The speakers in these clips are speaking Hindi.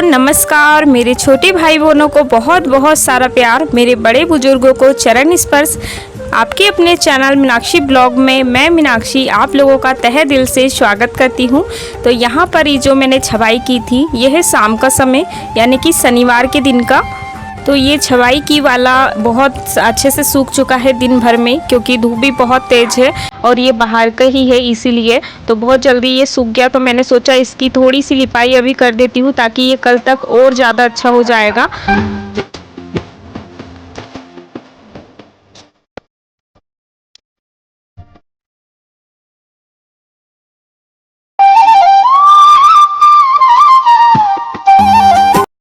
नमस्कार। मेरे छोटे भाई बहनों को बहुत बहुत सारा प्यार, मेरे बड़े बुजुर्गों को चरण स्पर्श। आपके अपने चैनल मीनाक्षी ब्लॉग में मैं मीनाक्षी आप लोगों का तहे दिल से स्वागत करती हूँ। तो यहाँ पर ये जो मैंने छवाई की थी, यह है शाम का समय यानी कि शनिवार के दिन का। तो ये छवाई की वाला बहुत अच्छे से सूख चुका है दिन भर में, क्योंकि धूप भी बहुत तेज़ है और ये बाहर का ही है, इसीलिए तो बहुत जल्दी ये सूख गया। तो मैंने सोचा इसकी थोड़ी सी लिपाई अभी कर देती हूँ ताकि ये कल तक और ज़्यादा अच्छा हो जाएगा।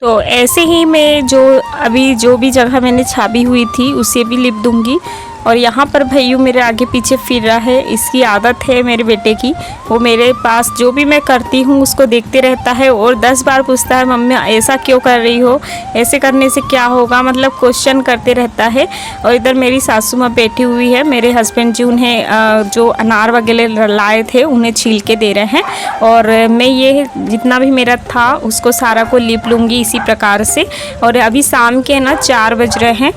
तो ऐसे ही मैं जो भी जगह मैंने छापी हुई थी उसे भी लिप दूंगी। और यहाँ पर भैयू मेरे आगे पीछे फिर रहा है, इसकी आदत है मेरे बेटे की। वो मेरे पास जो भी मैं करती हूँ उसको देखते रहता है और 10 बार पूछता है, मम्मी ऐसा क्यों कर रही हो, ऐसे करने से क्या होगा, मतलब क्वेश्चन करते रहता है। और इधर मेरी सासू माँ बैठी हुई है, मेरे हस्बैंड जी उन्हें जो अनार वगैरह लाए थे उन्हें छील के दे रहे हैं। और मैं ये जितना भी मेरा था उसको सारा को लिप लूँगी इसी प्रकार से। और अभी शाम के ना 4 बज रहे हैं।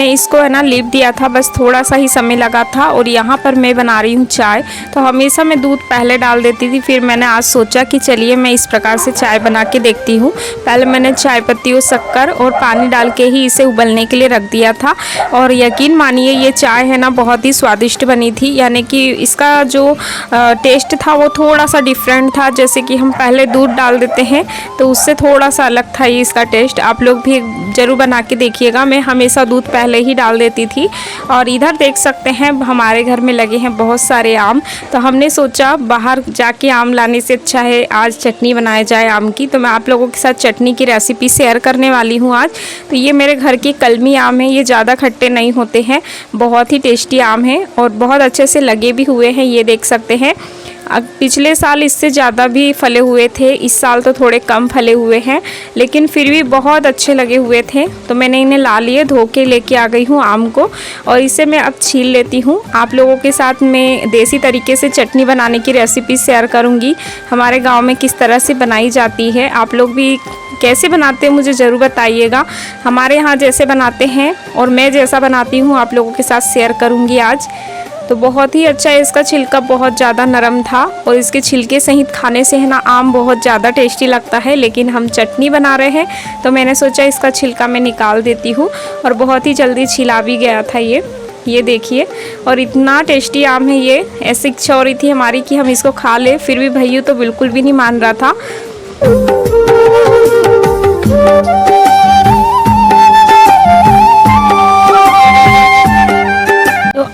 इसको है ना लिप दिया था, बस थोड़ा सा ही समय लगा था। और यहाँ पर मैं बना रही हूँ चाय। तो हमेशा मैं दूध पहले डाल देती थी, फिर मैंने आज सोचा कि चलिए मैं इस प्रकार से चाय बना के देखती हूँ। पहले मैंने चाय पत्ती और शक्कर और पानी डाल के ही इसे उबलने के लिए रख दिया था। और यकीन मानिए ये चाय है ना बहुत ही स्वादिष्ट बनी थी, यानी कि इसका जो टेस्ट था वो थोड़ा सा डिफरेंट था। जैसे कि हम पहले दूध डाल देते हैं तो उससे थोड़ा सा अलग था ये इसका टेस्ट। आप लोग भी ज़रूर बना के देखिएगा। मैं हमेशा दूध पहले ही डाल देती थी। और इधर देख सकते हैं हमारे घर में लगे हैं बहुत सारे आम। तो हमने सोचा बाहर जाके आम लाने से अच्छा है आज चटनी बनाया जाए आम की। तो मैं आप लोगों के साथ चटनी की रेसिपी शेयर करने वाली हूँ आज। तो ये मेरे घर के कलमी आम है, ये ज़्यादा खट्टे नहीं होते हैं, बहुत ही टेस्टी आम है और बहुत अच्छे से लगे भी हुए हैं। ये देख सकते हैं पिछले साल इससे ज़्यादा भी फले हुए थे, इस साल तो थोड़े कम फले हुए हैं, लेकिन फिर भी बहुत अच्छे लगे हुए थे। तो मैंने इन्हें ला लिए, धो के लेके आ गई हूँ आम को। और इसे मैं अब छील लेती हूँ। आप लोगों के साथ मैं देसी तरीके से चटनी बनाने की रेसिपी शेयर करूँगी, हमारे गाँव में किस तरह से बनाई जाती है। आप लोग भी कैसे बनाते हैं मुझे ज़रूर बताइएगा। हमारे यहाँ जैसे बनाते हैं और मैं जैसा बनाती हूँ आप लोगों के साथ शेयर करूँगी आज। तो बहुत ही अच्छा है, इसका छिलका बहुत ज़्यादा नरम था और इसके छिलके सहित खाने से है ना आम बहुत ज़्यादा टेस्टी लगता है। लेकिन हम चटनी बना रहे हैं तो मैंने सोचा इसका छिलका मैं निकाल देती हूँ। और बहुत ही जल्दी छिला भी गया था ये देखिए। और इतना टेस्टी आम है ये, ऐसी इच्छा हो रही थी हमारी कि हम इसको खा ले, फिर भी भैया तो बिल्कुल भी नहीं मान रहा था।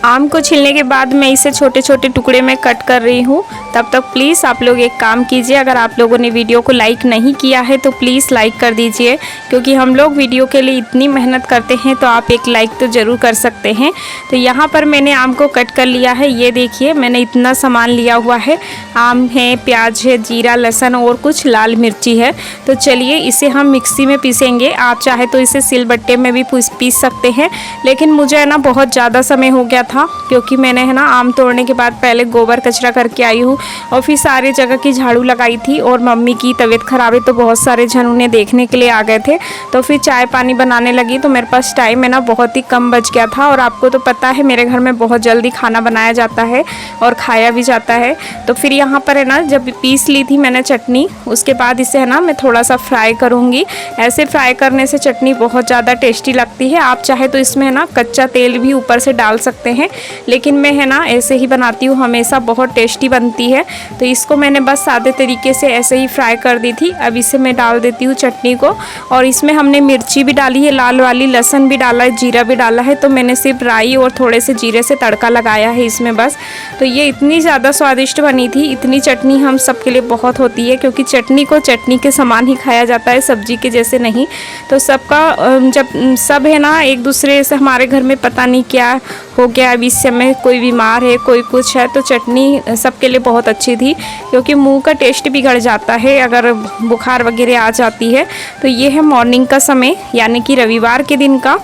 आम को छीलने के बाद मैं इसे छोटे छोटे टुकड़े में कट कर रही हूँ। तब तक प्लीज़ आप लोग एक काम कीजिए, अगर आप लोगों ने वीडियो को लाइक नहीं किया है तो प्लीज़ लाइक कर दीजिए, क्योंकि हम लोग वीडियो के लिए इतनी मेहनत करते हैं तो आप एक लाइक तो ज़रूर कर सकते हैं। तो यहाँ पर मैंने आम को कट कर लिया है। ये देखिए मैंने इतना सामान लिया हुआ है, आम है, प्याज है, जीरा, लहसुन और कुछ लाल मिर्ची है। तो चलिए इसे हम मिक्सी में पीसेंगे। आप चाहे तो इसे सिलबट्टे में भी पीस सकते हैं, लेकिन मुझे है ना बहुत ज़्यादा समय हो गया था, क्योंकि मैंने है ना आम तोड़ने के बाद पहले गोबर कचरा करके आई हूँ और फिर सारे जगह की झाड़ू लगाई थी। और मम्मी की तबीयत ख़राब है तो बहुत सारे जन उन्हें देखने के लिए आ गए थे। तो फिर चाय पानी बनाने लगी तो मेरे पास टाइम है ना बहुत ही कम बच गया था। और आपको तो पता है मेरे घर में बहुत जल्दी खाना बनाया जाता है और खाया भी जाता है। तो फिर यहाँ पर है ना जब पीस ली थी मैंने चटनी, उसके बाद इसे है ना मैं थोड़ा सा फ्राई करूँगी। ऐसे फ्राई करने से चटनी बहुत ज़्यादा टेस्टी लगती है। आप चाहे तो इसमें है ना कच्चा तेल भी ऊपर से डाल सकते हैं, लेकिन मैं है ना ऐसे ही बनाती हूँ, हमेशा बहुत टेस्टी बनती है। तो इसको मैंने बस सादे तरीके से ऐसे ही फ्राई कर दी थी। अब इसे मैं डाल देती हूँ चटनी को। और इसमें हमने मिर्ची भी डाली है लाल वाली, लहसुन भी डाला है, जीरा भी डाला है। तो मैंने सिर्फ राई और थोड़े से जीरे से तड़का लगाया है इसमें बस। तो ये इतनी ज़्यादा स्वादिष्ट बनी थी। इतनी चटनी हम सबके लिए बहुत होती है, क्योंकि चटनी को चटनी के समान ही खाया जाता है, सब्जी के जैसे नहीं। तो सबका जब सब है ना एक दूसरे से, हमारे घर में पता नहीं क्या हो गया अभी इस समय, कोई बीमार है कोई कुछ है, तो चटनी सबके लिए बहुत अच्छी थी, क्योंकि मुंह का टेस्ट बिगड़ जाता है अगर बुखार वगैरह आ जाती है। तो ये है मॉर्निंग का समय, यानी कि रविवार के दिन का।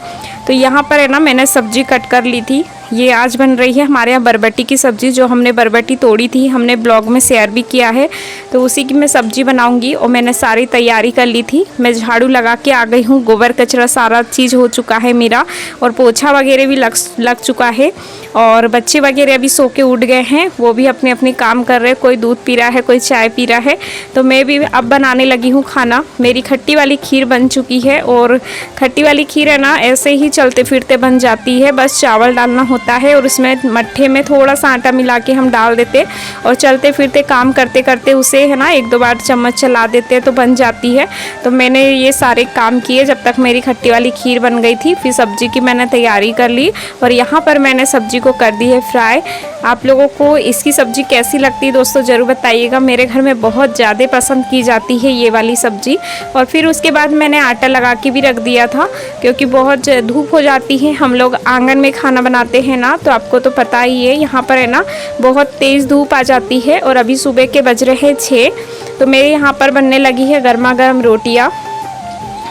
तो यहाँ पर है ना मैंने सब्जी कट कर ली थी। ये आज बन रही है हमारे यहाँ बरबटी की सब्ज़ी, जो हमने बरबटी तोड़ी थी, हमने ब्लॉग में शेयर भी किया है। तो उसी की मैं सब्ज़ी बनाऊंगी और मैंने सारी तैयारी कर ली थी। मैं झाड़ू लगा के आ गई हूँ, गोबर कचरा सारा चीज़ हो चुका है मेरा, और पोछा वगैरह भी लग चुका है। और बच्चे वगैरह अभी सो के उठ गए हैं, वो भी अपने अपने काम कर रहे हैं। कोई दूध पी रहा है, कोई चाय पी रहा है। तो मैं भी अब बनाने लगी हूँ खाना। मेरी खट्टी वाली खीर बन चुकी है, और खट्टी वाली खीर है ना ऐसे ही चलते फिरते बन जाती है। बस चावल डालना होता है और उसमें मट्ठे में थोड़ा सा आटा मिला के हम डाल देते, और चलते फिरते काम करते करते उसे है ना 1-2 बार चम्मच चला देते हैं तो बन जाती है। तो मैंने ये सारे काम किए जब तक मेरी खट्टी वाली खीर बन गई थी। फिर सब्जी की मैंने तैयारी कर ली, और यहाँ पर मैंने सब्जी को कर दी है फ्राई। आप लोगों को इसकी सब्ज़ी कैसी लगती है दोस्तों ज़रूर बताइएगा। मेरे घर में बहुत ज़्यादा पसंद की जाती है ये वाली सब्ज़ी। और फिर उसके बाद मैंने आटा लगा के भी रख दिया था, क्योंकि बहुत धूप हो जाती है। हम लोग आंगन में खाना बनाते हैं ना, तो आपको तो पता ही है यहाँ पर है ना बहुत तेज़ धूप आ जाती है। और अभी सुबह के बज रहे हैं 6, तो मेरे यहाँ पर बनने लगी है गर्मा गर्म रोटियाँ।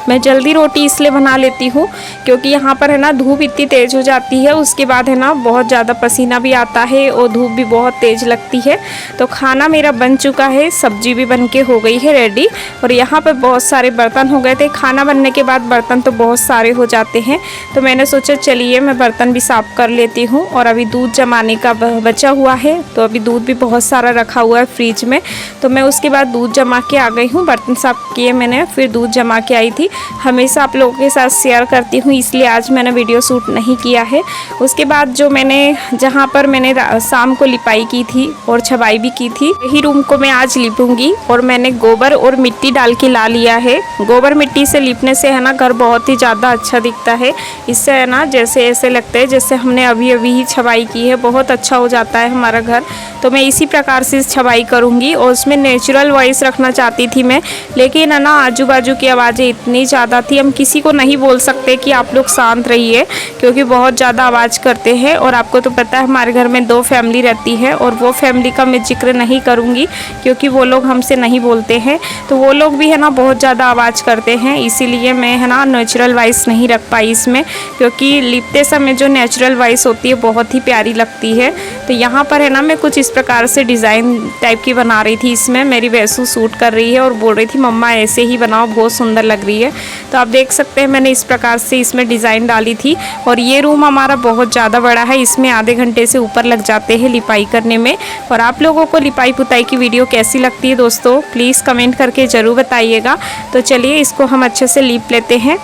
मैं जल्दी रोटी इसलिए बना लेती हूँ क्योंकि यहाँ पर है ना धूप इतनी तेज़ हो जाती है, उसके बाद है ना बहुत ज़्यादा पसीना भी आता है और धूप भी बहुत तेज़ लगती है। तो खाना मेरा बन चुका है, सब्जी भी बन के हो गई है रेडी। और यहाँ पर बहुत सारे बर्तन हो गए थे। खाना बनने के बाद बर्तन तो बहुत सारे हो जाते हैं, तो मैंने सोचा चलिए मैं बर्तन भी साफ़ कर लेती हूँ। और अभी दूध जमाने का बचा हुआ है, तो अभी दूध भी बहुत सारा रखा हुआ है फ्रिज में। तो मैं उसके बाद दूध जमा के आ गई हूँ, बर्तन साफ़ किए मैंने, फिर दूध जमा के आई थी। हमेशा आप लोगों के साथ शेयर करती हूँ, इसलिए आज मैंने वीडियो शूट नहीं किया है। उसके बाद जो मैंने जहाँ पर मैंने शाम को लिपाई की थी और छबाई भी की थी, यही रूम को मैं आज लिपूंगी। और मैंने गोबर और मिट्टी डाल के ला लिया है। गोबर मिट्टी से लिपने से है ना घर बहुत ही ज़्यादा अच्छा दिखता है। इससे है ना जैसे ऐसे लगता है जैसे हमने अभी अभी ही छबाई की है, बहुत अच्छा हो जाता है हमारा घर। तो मैं इसी प्रकार से छबाई करूँगी, और उसमें नेचुरल वॉइस रखना चाहती थी मैं, लेकिन है ना आजू बाजू की आवाज़ें इतनी ज़्यादा थी, हम किसी को नहीं बोल सकते कि आप लोग शांत रहिए, क्योंकि बहुत ज़्यादा आवाज़ करते हैं। और आपको तो पता है हमारे घर में 2 फैमिली रहती है, और वो फैमिली का मैं जिक्र नहीं करूँगी क्योंकि वो लोग हमसे नहीं बोलते हैं। तो वो लोग भी है ना बहुत ज़्यादा आवाज़ करते हैं, इसीलिए मैं है ना नेचुरल वॉइस नहीं रख पाई इसमें, क्योंकि लिपते समय जो नेचुरल वॉइस होती है बहुत ही प्यारी लगती है। तो यहाँ पर है ना मैं कुछ इस प्रकार से डिज़ाइन टाइप की बना रही थी। इसमें मेरी वैसू सूट कर रही है और बोल रही थी मम्मा ऐसे ही बनाओ, बहुत सुंदर लग रही है। तो आप देख सकते हैं मैंने इस प्रकार से इसमें डिज़ाइन डाली थी। और ये रूम हमारा बहुत ज़्यादा बड़ा है, इसमें आधे घंटे से ऊपर लग जाते हैं लिपाई करने में। और आप लोगों को लिपाई पुताई की वीडियो कैसी लगती है दोस्तों, प्लीज़ कमेंट करके ज़रूर बताइएगा। तो चलिए इसको हम अच्छे से लीप लेते हैं।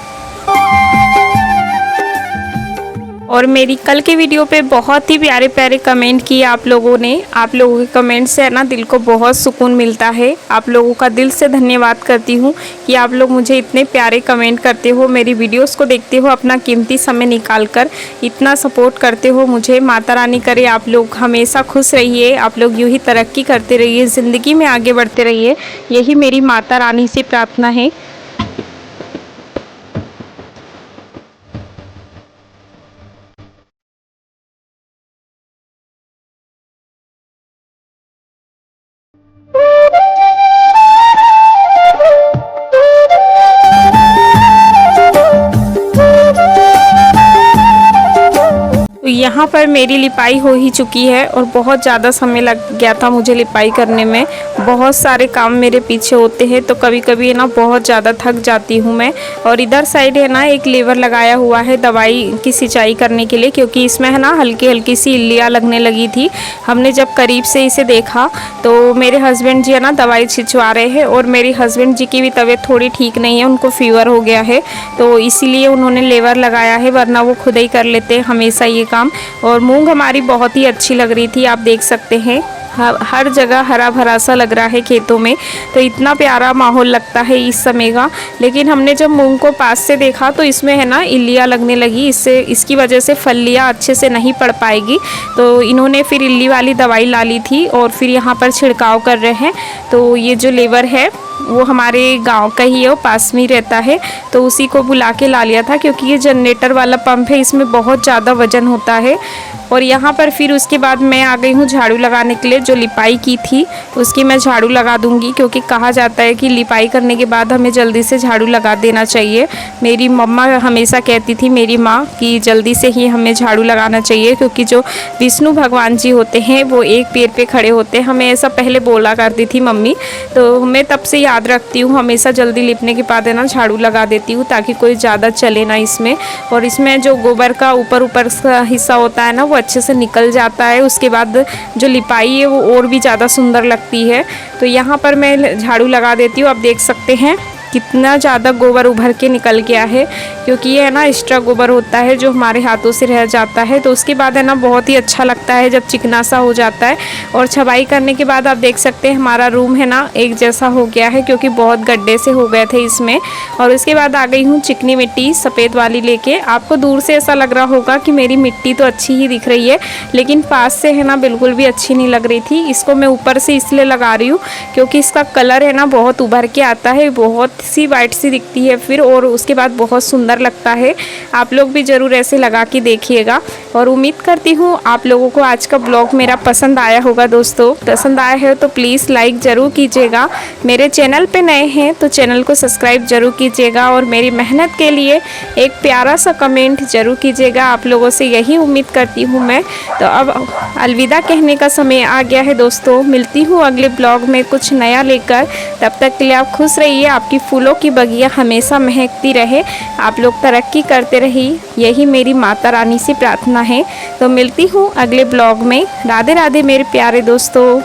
और मेरी कल के वीडियो पे बहुत ही प्यारे प्यारे कमेंट किए आप लोगों ने। आप लोगों के कमेंट से है ना दिल को बहुत सुकून मिलता है। आप लोगों का दिल से धन्यवाद करती हूँ कि आप लोग मुझे इतने प्यारे कमेंट करते हो, मेरी वीडियोस को देखते हो, अपना कीमती समय निकाल कर इतना सपोर्ट करते हो मुझे। माता रानी करे आप लोग हमेशा खुश रहिए, आप लोग यूँ ही तरक्की करते रहिए, ज़िंदगी में आगे बढ़ते रहिए, यही मेरी माता रानी से प्रार्थना है। तो यहाँ पर मेरी लिपाई हो ही चुकी है, और बहुत ज़्यादा समय लग गया था मुझे लिपाई करने में। बहुत सारे काम मेरे पीछे होते हैं, तो कभी कभी है ना बहुत ज़्यादा थक जाती हूँ मैं। और इधर साइड है ना एक लेवर लगाया हुआ है दवाई की सिंचाई करने के लिए, क्योंकि इसमें है ना हल्की हल्की सी इल्लियाँ लगने लगी थी। हमने जब करीब से इसे देखा तो मेरे हस्बैंड जी है ना दवाई छिंचवा रहे हैं, और मेरे हस्बैंड जी की भी तबीयत थोड़ी ठीक नहीं है, उनको फीवर हो गया है, तो इसीलिए उन्होंने लेवर लगाया है, वरना वो खुद ही कर लेते हैं हमेशा ये काम। और मूंग हमारी बहुत ही अच्छी लग रही थी, आप देख सकते हैं हर जगह हरा भरा सा लग रहा है खेतों में, तो इतना प्यारा माहौल लगता है इस समय का। लेकिन हमने जब मूंग को पास से देखा तो इसमें है ना इल्लियाँ लगने लगी, इससे इसकी वजह से फलियाँ अच्छे से नहीं पड़ पाएगी। तो इन्होंने फिर इल्ली वाली दवाई ला ली थी और फिर यहाँ पर छिड़काव कर रहे हैं। तो ये जो लेबर है वो हमारे गांव का ही है, वो पास में ही रहता है, तो उसी को बुला के ला लिया था क्योंकि ये जनरेटर वाला पंप है, इसमें बहुत ज़्यादा वज़न होता है। और यहाँ पर फिर उसके बाद मैं आ गई हूँ झाड़ू लगाने के लिए। जो लिपाई की थी उसकी मैं झाड़ू लगा दूँगी, क्योंकि कहा जाता है कि लिपाई करने के बाद हमें जल्दी से झाड़ू लगा देना चाहिए। मेरी मम्मा हमेशा कहती थी, मेरी माँ, कि जल्दी से ही हमें झाड़ू लगाना चाहिए, क्योंकि जो विष्णु भगवान जी होते हैं वो एक पैर पे खड़े होते हैं। हमें ऐसा पहले बोला करती थी मम्मी, तो मैं तब से याद रखती हूँ, हमेशा जल्दी लिपने के बाद है ना झाड़ू लगा देती हूँ, ताकि कोई ज़्यादा चले ना इसमें। और इसमें जो गोबर का ऊपर का हिस्सा होता है ना, वो अच्छे से निकल जाता है। उसके बाद जो लिपाई है वो और भी ज़्यादा सुंदर लगती है। तो यहाँ पर मैं झाड़ू लगा देती हूँ। आप देख सकते हैं कितना ज़्यादा गोबर उभर के निकल गया है, क्योंकि ये है ना एक्स्ट्रा गोबर होता है जो हमारे हाथों से रह जाता है। तो उसके बाद है ना बहुत ही अच्छा लगता है जब चिकना सा हो जाता है। और छबाई करने के बाद आप देख सकते हैं हमारा रूम है ना एक जैसा हो गया है, क्योंकि बहुत गड्ढे से हो गए थे इसमें। और उसके बाद आ गई हूँ चिकनी मिट्टी सफ़ेद वाली लेके। आपको दूर से ऐसा लग रहा होगा कि मेरी मिट्टी तो अच्छी ही दिख रही है, लेकिन पास से है ना बिल्कुल भी अच्छी नहीं लग रही थी। इसको मैं ऊपर से इसलिए लगा रही हूँ क्योंकि इसका कलर है ना बहुत उभर के आता है, बहुत सी वाइट सी दिखती है फिर, और उसके बाद बहुत सुंदर लगता है। आप लोग भी ज़रूर ऐसे लगा के देखिएगा। और उम्मीद करती हूँ आप लोगों को आज का ब्लॉग मेरा पसंद आया होगा। दोस्तों पसंद आया है तो प्लीज़ लाइक ज़रूर कीजिएगा। मेरे चैनल पे नए हैं तो चैनल को सब्सक्राइब ज़रूर कीजिएगा, और मेरी मेहनत के लिए एक प्यारा सा कमेंट ज़रूर कीजिएगा। आप लोगों से यही उम्मीद करती हूँ मैं। तो अब अलविदा कहने का समय आ गया है दोस्तों। मिलती हूँ अगले ब्लॉग में कुछ नया लेकर। तब तक के लिए आप खुश रहिए, आपकी फूलों की बगिया हमेशा महकती रहे, आप लोग तरक्की करते रहिए, यही मेरी माता रानी से प्रार्थना है। तो मिलती हूँ अगले ब्लॉग में। राधे राधे मेरे प्यारे दोस्तों।